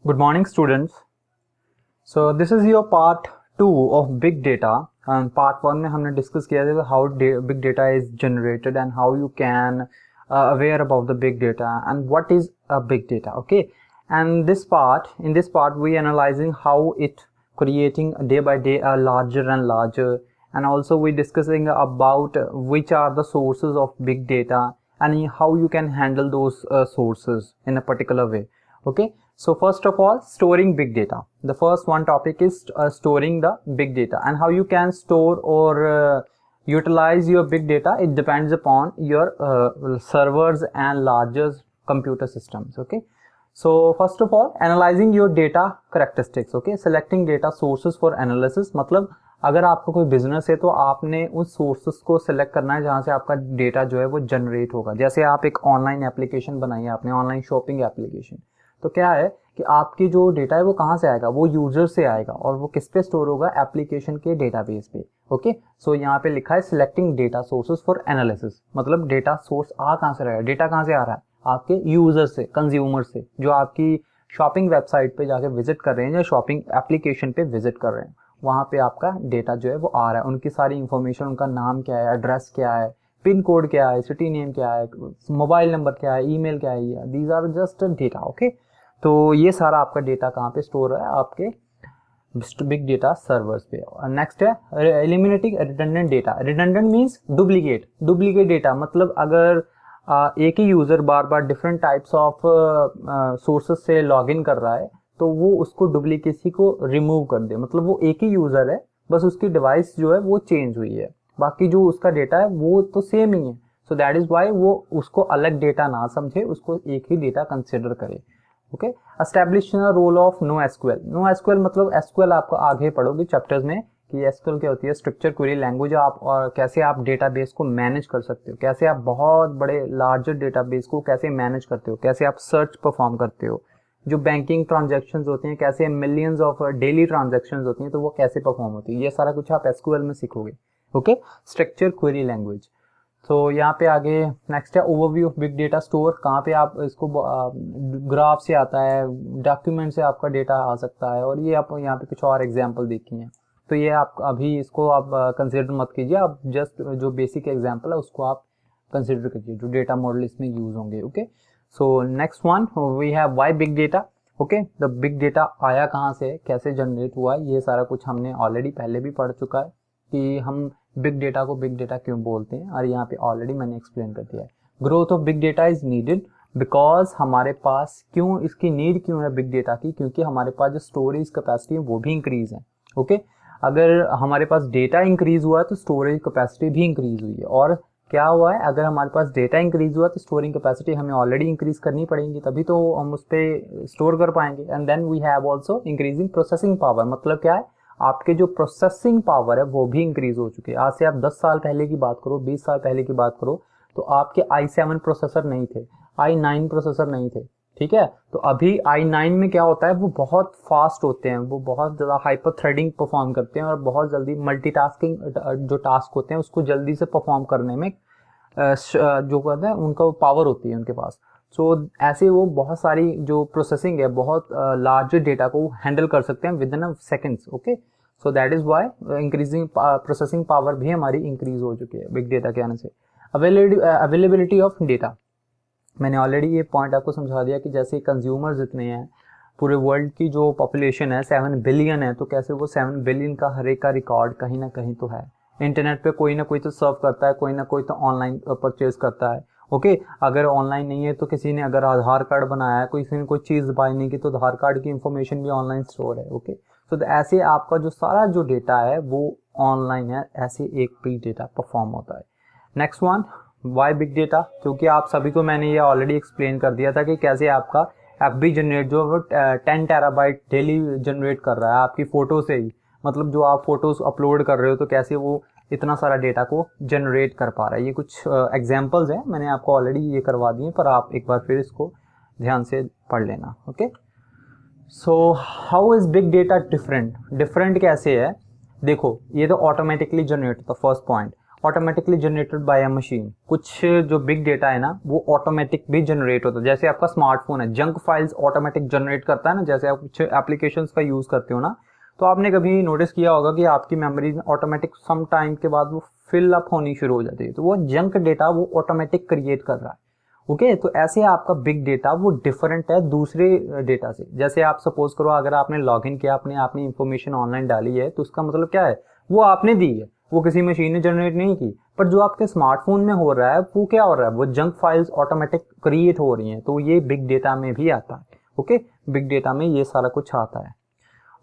Good morning, students. So this is your part 2 of big data. And part 1 में हमने discuss किया था how big data is generated and how you can aware about the big data and what is a big data. Okay, and in this part we analyzing how it creating day by day a larger and larger, and also we discussing about which are the sources of big data and how you can handle those sources in a particular way. Okay, so first of all, storing big data. The first one topic is storing the big data and how you can store or utilize your big data. It depends upon your servers and larger computer systems. Okay, so first of all, analyzing your data characteristics. Okay, selecting data sources for analysis. मतलब अगर आपका कोई business है तो आपने उस sources को select करना है जहां से आपका डेटा जो है वो जनरेट होगा. जैसे आप एक ऑनलाइन एप्लीकेशन बनाई है, आपने ऑनलाइन शॉपिंग एप्लीकेशन, तो क्या है कि आपकी जो डेटा है वो कहाँ से आएगा, वो यूजर से आएगा और वो किस पे स्टोर होगा, एप्लीकेशन के डेटाबेस पे. ओके, सो यहाँ पे लिखा है selecting data sources for analysis. मतलब डेटा सोर्स कहाँ से रहेगा, डेटा कहाँ से आ रहा है, आपके यूजर से, कंज्यूमर से, जो आपकी शॉपिंग वेबसाइट पे जाके विजिट कर रहे हैं या शॉपिंग एप्लीकेशन पे विजिट कर रहे हैं, वहाँ पे आपका डेटा जो है वो आ रहा है. उनकी सारी इंफॉर्मेशन, उनका नाम क्या है, एड्रेस क्या है, पिन कोड क्या है, सिटी नेम क्या है, मोबाइल नंबर क्या है, ईमेल क्या है, these are just data. Okay, तो ये सारा आपका डेटा कहाँ पे स्टोर है, आपके बिग डेटा सर्वर्स पे. नेक्स्ट है eliminating redundant data. Redundant means duplicate. Duplicate data मतलब अगर एक ही यूजर बार बार डिफरेंट टाइप्स ऑफ सोर्सेस से लॉगिन कर रहा है तो वो उसको डुप्लीकेसी को रिमूव कर दे. मतलब वो एक ही यूजर है, बस उसकी डिवाइस जो है वो चेंज हुई है, बाकी जो उसका डेटा है वो तो सेम ही है. सो दैट इज वाई वो उसको अलग डेटा ना समझे, उसको एक ही डेटा कंसिडर करे. Okay, establishing role of no SQL. No SQL मतलब एसक्यूएल आपको आगे पढ़ोगे चैप्टर्स में कि एसक्यूएल क्या होती है. Structure query language. आप और कैसे आप डेटाबेस को मैनेज कर सकते हो, कैसे आप बहुत बड़े लार्जर डेटाबेस को कैसे मैनेज करते हो, कैसे आप सर्च परफॉर्म करते हो, जो बैंकिंग ट्रांजैक्शंस होते हैं कैसे मिलियंस ऑफ डेली ट्रांजैक्शंस होती हैं तो वो कैसे परफॉर्म होती है, ये सारा कुछ आप एसक्यूएल में सीखोगे. Okay, structure query language. तो यहाँ पे आगे नेक्स्ट है overview of big data store. कहाँ पे आप इसको ग्राफ से आता है, डॉक्यूमेंट से आपका डेटा आ सकता है, और ये आप यहाँ पे कुछ और एग्जांपल देखी हैं. तो ये आप अभी इसको आप कंसिडर मत कीजिए, आप जस्ट जो बेसिक एग्जांपल है उसको आप कंसिडर कीजिए जो डेटा मॉडल इसमें यूज होंगे. Okay, so next one we have why big data. Okay, the big data आया कहाँ से, कैसे जनरेट हुआ, ये सारा कुछ हमने ऑलरेडी पहले भी पढ़ चुका है कि हम बिग डेटा को बिग डेटा क्यों बोलते हैं, और यहाँ पे ऑलरेडी मैंने एक्सप्लेन कर दिया है. Growth of big data is needed because हमारे पास क्यों इसकी नीड क्यों है बिग डेटा की, क्योंकि हमारे पास जो स्टोरेज कैपेसिटी है वो भी इंक्रीज है. ओके, अगर हमारे पास डेटा इंक्रीज हुआ है तो स्टोरेज कैपेसिटी भी इंक्रीज हुई है. और क्या हुआ है, अगर हमारे पास डेटा इंक्रीज हुआ तो स्टोरिंग कैपेसिटी हमें ऑलरेडी इंक्रीज करनी पड़ेगी, तभी तो हम उस पर स्टोर कर पाएंगे. And then we have also increasing processing power. मतलब क्या है, आपके जो प्रोसेसिंग पावर है वो भी इंक्रीज हो चुकी है. आज से आप 10 साल पहले की बात करो, 20 साल पहले की बात करो, तो आपके i7 प्रोसेसर नहीं थे, i9 प्रोसेसर नहीं थे. ठीक है, तो अभी i9 में क्या होता है, वो बहुत फास्ट होते हैं, वो बहुत ज़्यादा हाइपर थ्रेडिंग परफॉर्म करते हैं और बहुत जल्दी मल्टीटास्किंग जो टास्क होते हैं उसको जल्दी से परफॉर्म करने में जो कहते हैं उनका पावर होती है उनके पास. सो ऐसे वो बहुत सारी जो प्रोसेसिंग है, बहुत लार्जर डेटा को हैंडल कर सकते हैं within seconds. Okay, so that is why increasing processing power भी हमारी इंक्रीज हो चुकी है बिग डेटा के आने से. अवेलेबिलिटी ऑफ डेटा, मैंने ऑलरेडी ये पॉइंट आपको समझा दिया कि जैसे कंज्यूमर्स इतने हैं, पूरे वर्ल्ड की जो पॉपुलेशन है 7 बिलियन है, तो कैसे वो 7 बिलियन का हर एक का रिकॉर्ड कहीं ना कहीं तो है. इंटरनेट पे कोई ना कोई तो सर्व करता है, कोई ना कोई तो ऑनलाइन परचेज करता है. ओके, अगर ऑनलाइन नहीं है तो किसी ने अगर आधार कार्ड बनाया है, किसी ने कोई चीज़ बाय नहीं की तो आधार कार्ड की इंफॉर्मेशन भी ऑनलाइन स्टोर है. ओके, सो ऐसे आपका जो सारा जो डेटा है वो ऑनलाइन है, ऐसे एक बिग डेटा परफॉर्म होता है. Next one why big data, क्योंकि आप सभी को मैंने ये ऑलरेडी एक्सप्लेन कर दिया था कि कैसे आपका एफबी जनरेट जो वो 10 टेराबाइट डेली जनरेट कर रहा है आपकी फ़ोटो से ही. मतलब जो आप फोटोज़ अपलोड कर रहे हो तो कैसे वो इतना सारा डेटा को जनरेट कर पा रहा है. ये कुछ एग्जांपल्स हैं, मैंने आपको ऑलरेडी ये करवा दिए, पर आप एक बार फिर इसको ध्यान से पढ़ लेना. Okay, so how is big data different. Different कैसे है, देखो ये तो ऑटोमेटिकली जनरेट होता है. First point, automatically generated by a machine. कुछ जो बिग डेटा है ना वो ऑटोमेटिक भी जनरेट होता है, जैसे आपका स्मार्टफोन है जंक फाइल्स ऑटोमेटिक जनरेट करता है ना, जैसे आप कुछ एप्लीकेशंस का यूज करते हो ना, तो आपने कभी नोटिस किया होगा कि आपकी मेमोरी में ऑटोमेटिक सम टाइम के बाद वो फिल अप होनी शुरू हो जाती है, तो वो जंक डेटा वो ऑटोमेटिक क्रिएट कर रहा है। ओके तो ऐसे आपका बिग डेटा वो डिफरेंट है दूसरे डेटा से। जैसे आप सपोज करो अगर आपने लॉगिन किया, आपने इंफॉर्मेशन ऑनलाइन डाली है, तो उसका मतलब क्या है, वो आपने दी है, वो किसी मशीन ने जनरेट नहीं की। पर जो आपके स्मार्टफोन में हो रहा है वो क्या हो रहा है, वो जंक फाइल्स ऑटोमेटिक क्रिएट हो रही हैं, तो ये बिग डेटा में भी आता है। ओके बिग डेटा में ये सारा कुछ आता है।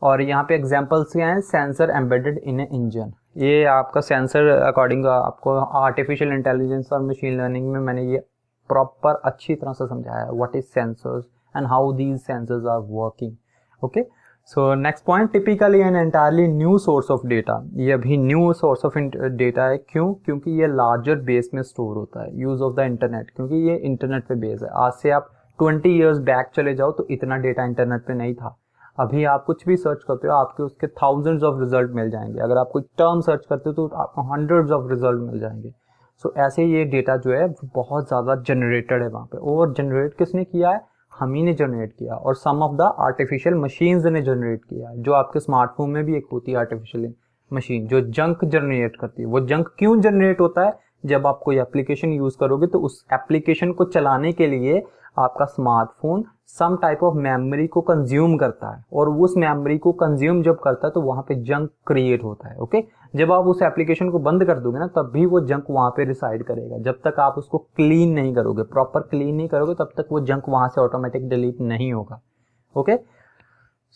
और यहाँ पे एग्जांपल्स क्या हैं, sensor embedded in a engine. ये आपका सेंसर अकॉर्डिंग आपको आर्टिफिशियल इंटेलिजेंस और मशीन लर्निंग में मैंने ये प्रॉपर अच्छी तरह से समझाया है, what is sensors and how these sensors are working. Okay so next point, typically an entirely new source of data. ये अभी न्यू सोर्स ऑफ डेटा है, क्यों, क्योंकि ये लार्जर बेस में स्टोर होता है, यूज ऑफ द इंटरनेट, क्योंकि ये इंटरनेट पे बेस है। आज से आप 20 ईयर्स बैक चले जाओ तो इतना डेटा इंटरनेट पे नहीं था। अभी आप कुछ भी सर्च करते हो आपके उसके थाउजेंड्स ऑफ रिजल्ट मिल जाएंगे, अगर आप कोई टर्म सर्च करते हो तो आपको हंड्रेड्स ऑफ रिजल्ट मिल जाएंगे। सो ऐसे ये डेटा जो है बहुत ज़्यादा जनरेटेड है वहाँ पे, और जनरेट किसने किया है, हम ही ने जनरेट किया, और सम ऑफ द आर्टिफिशियल मशीन्स ने जनरेट किया है। जो आपके स्मार्टफोन में भी एक होती है आर्टिफिशियल मशीन जो जंक जनरेट करती है। वो जंक क्यों जनरेट होता है, जब आप कोई एप्लीकेशन यूज़ करोगे तो उस एप्लीकेशन को चलाने के लिए आपका smartphone some type of memory को कंज्यूम करता है, और उस मेमोरी को कंज्यूम जब करता है तो वहाँ पे जंक क्रिएट होता है। ओके जब आप उस एप्लीकेशन को बंद कर दोगे ना तब भी वो जंक वहाँ पे रिसाइड करेगा। जब तक आप उसको क्लीन नहीं करोगे, प्रॉपर क्लीन नहीं करोगे, तब तक वो जंक वहाँ से ऑटोमेटिक डिलीट नहीं होगा। Okay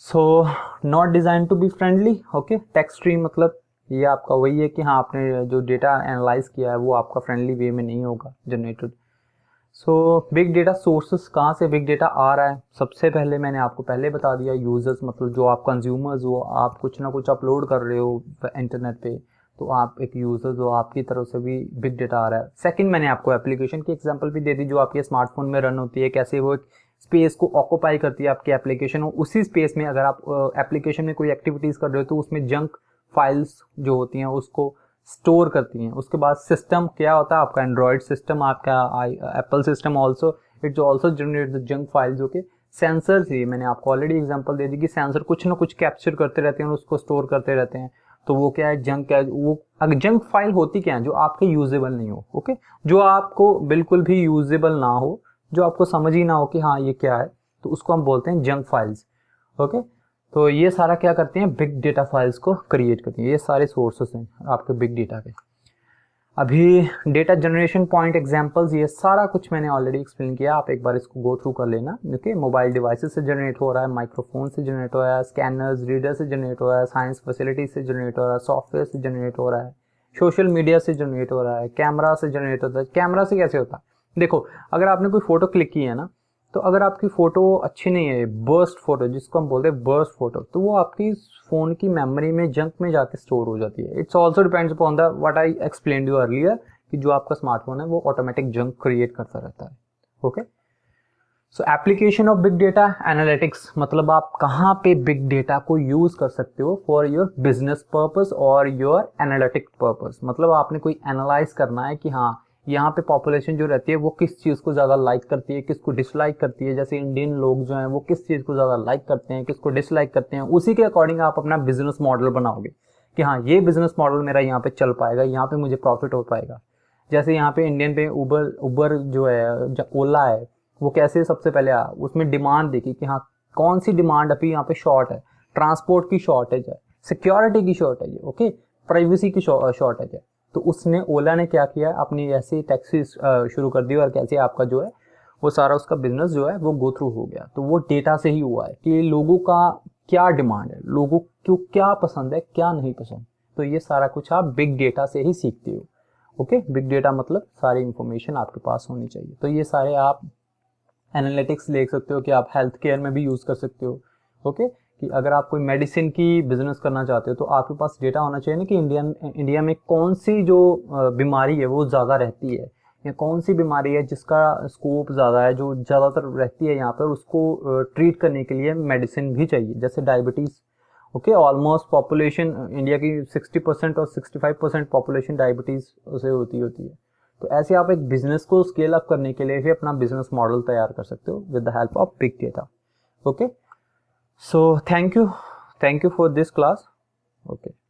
so not design to be friendly. Okay text stream मतलब ये आपका वही है कि हाँ आपने जो डेटा एनालाइज किया है वो आपका फ्रेंडली वे में नहीं होगा generated. So big data sources, कहाँ से बिग डेटा आ रहा है, सबसे पहले मैंने आपको पहले बता दिया, यूजर्स मतलब जो आप कंज्यूमर्स हो, आप कुछ ना कुछ अपलोड कर रहे हो इंटरनेट पे, तो आप एक यूजर्स हो, आपकी तरफ से भी बिग डेटा आ रहा है। सेकंड मैंने आपको एप्लीकेशन की एग्जांपल भी दे दी जो आपके स्मार्टफोन में रन होती है, कैसे वो एक स्पेस को ऑक्यूपाई करती है आपकी एप्लीकेशन, और उसी स्पेस में अगर आप एप्लीकेशन में कोई एक्टिविटीज़ कर रहे हो तो उसमें जंक फाइल्स जो होती हैं उसको स्टोर करती हैं। उसके बाद सिस्टम क्या होता है आपका, एंड्रॉयड सिस्टम, आपका Apple system also it's also generate the junk files. Okay sensors, ही मैंने आपको ऑलरेडी एग्जांपल दे दी कि सेंसर कुछ ना कुछ कैप्चर करते रहते हैं और उसको स्टोर करते रहते हैं, तो वो क्या है, जंक है। वो अगर जंक फाइल होती क्या है, जो आपके यूजेबल नहीं हो। ओके जो आपको बिल्कुल भी यूजेबल ना हो, जो आपको समझ ही ना हो कि हाँ ये क्या है, तो उसको हम बोलते हैं जंक फाइल्स। ओके तो ये सारा क्या करते हैं, बिग डेटा फाइल्स को क्रिएट करती हैं। ये सारे सोर्सेस हैं आपके बिग डेटा के। अभी डेटा जनरेशन पॉइंट एग्जांपल्स, ये सारा कुछ मैंने ऑलरेडी एक्सप्लेन किया, आप एक बार इसको गो थ्रू कर लेना। ओके मोबाइल डिवाइसेस से जनरेट हो रहा है, माइक्रोफोन से जनरेट हो रहा है, स्कैनर्स रीडर से जनरेट हो रहा है, साइंस फैसिलिटी से जनरेट हो रहा है, सॉफ्टवेयर से जनरेट हो रहा है, सोशल मीडिया से जनरेट हो रहा है, कैमरा से जनरेट होता है। कैमरा से कैसे होता है, देखो अगर आपने कोई फोटो क्लिक की है ना, तो अगर आपकी फ़ोटो अच्छी नहीं है, बर्स्ट फोटो जिसको हम बोलते हैं बर्स्ट फोटो, तो वो आपकी फ़ोन की मेमोरी में जंक में जाके स्टोर हो जाती है। It's also depends upon the what I explained you earlier कि जो आपका स्मार्टफोन है वो ऑटोमेटिक जंक क्रिएट करता रहता है। Okay so application of big data analytics, मतलब आप कहाँ पे बिग डेटा को यूज कर सकते हो फॉर योर बिजनेस पर्पस और योर एनालिटिक पर्पस। मतलब आपने कोई एनालाइज करना है कि हाँ यहाँ पे पॉपुलेशन जो रहती है वो किस चीज़ को ज़्यादा लाइक करती है, किसको डिसलाइक करती है। जैसे इंडियन लोग जो हैं वो किस चीज़ को ज़्यादा लाइक करते हैं, किसको डिसलाइक करते हैं, उसी के अकॉर्डिंग आप अपना बिजनेस मॉडल बनाओगे कि हाँ ये बिजनेस मॉडल मेरा यहाँ पे चल पाएगा, यहाँ पे मुझे प्रॉफिट हो पाएगा। जैसे यहाँ पे इंडियन पे उबर जो है, ओला है, वो कैसे सबसे पहले आया, उसमें डिमांड देखी कि हाँ कौन सी डिमांड अभी यहाँ पे शॉर्ट है, ट्रांसपोर्ट की शॉर्टेज है, सिक्योरिटी की शॉर्टेज है, ओके प्राइवेसी की शॉर्टेज है। तो उसने ओला ने क्या किया, अपनी ऐसी टैक्सी शुरू कर दी और कैसे आपका जो है वो सारा उसका बिजनेस जो है वो गो थ्रू हो गया। तो वो डेटा से ही हुआ है कि लोगों का क्या डिमांड है, लोगों को क्या पसंद है क्या नहीं पसंद। तो ये सारा कुछ आप बिग डेटा से ही सीखते हो। ओके बिग डेटा मतलब सारी इंफॉर्मेशन आपके पास होनी चाहिए। तो ये सारे आप एनालिटिक्स देख सकते हो कि आप हेल्थ केयर में भी यूज़ कर सकते हो। ओके कि अगर आप कोई मेडिसिन की बिजनेस करना चाहते हो तो आपके पास डेटा होना चाहिए ना कि इंडिया में कौन सी जो बीमारी है वो ज़्यादा रहती है, या कौन सी बीमारी है जिसका स्कोप ज़्यादा है, जो ज़्यादातर रहती है यहाँ पर, उसको ट्रीट करने के लिए मेडिसिन भी चाहिए, जैसे diabetes. Okay, almost population India की 60% और 65% पॉपुलेशन डायबिटीज से होती है। तो ऐसे आप एक बिजनेस को स्केल अप करने के लिए भी अपना बिजनेस मॉडल तैयार कर सकते हो with the help of big data. Okay, so thank you for this class. Okay.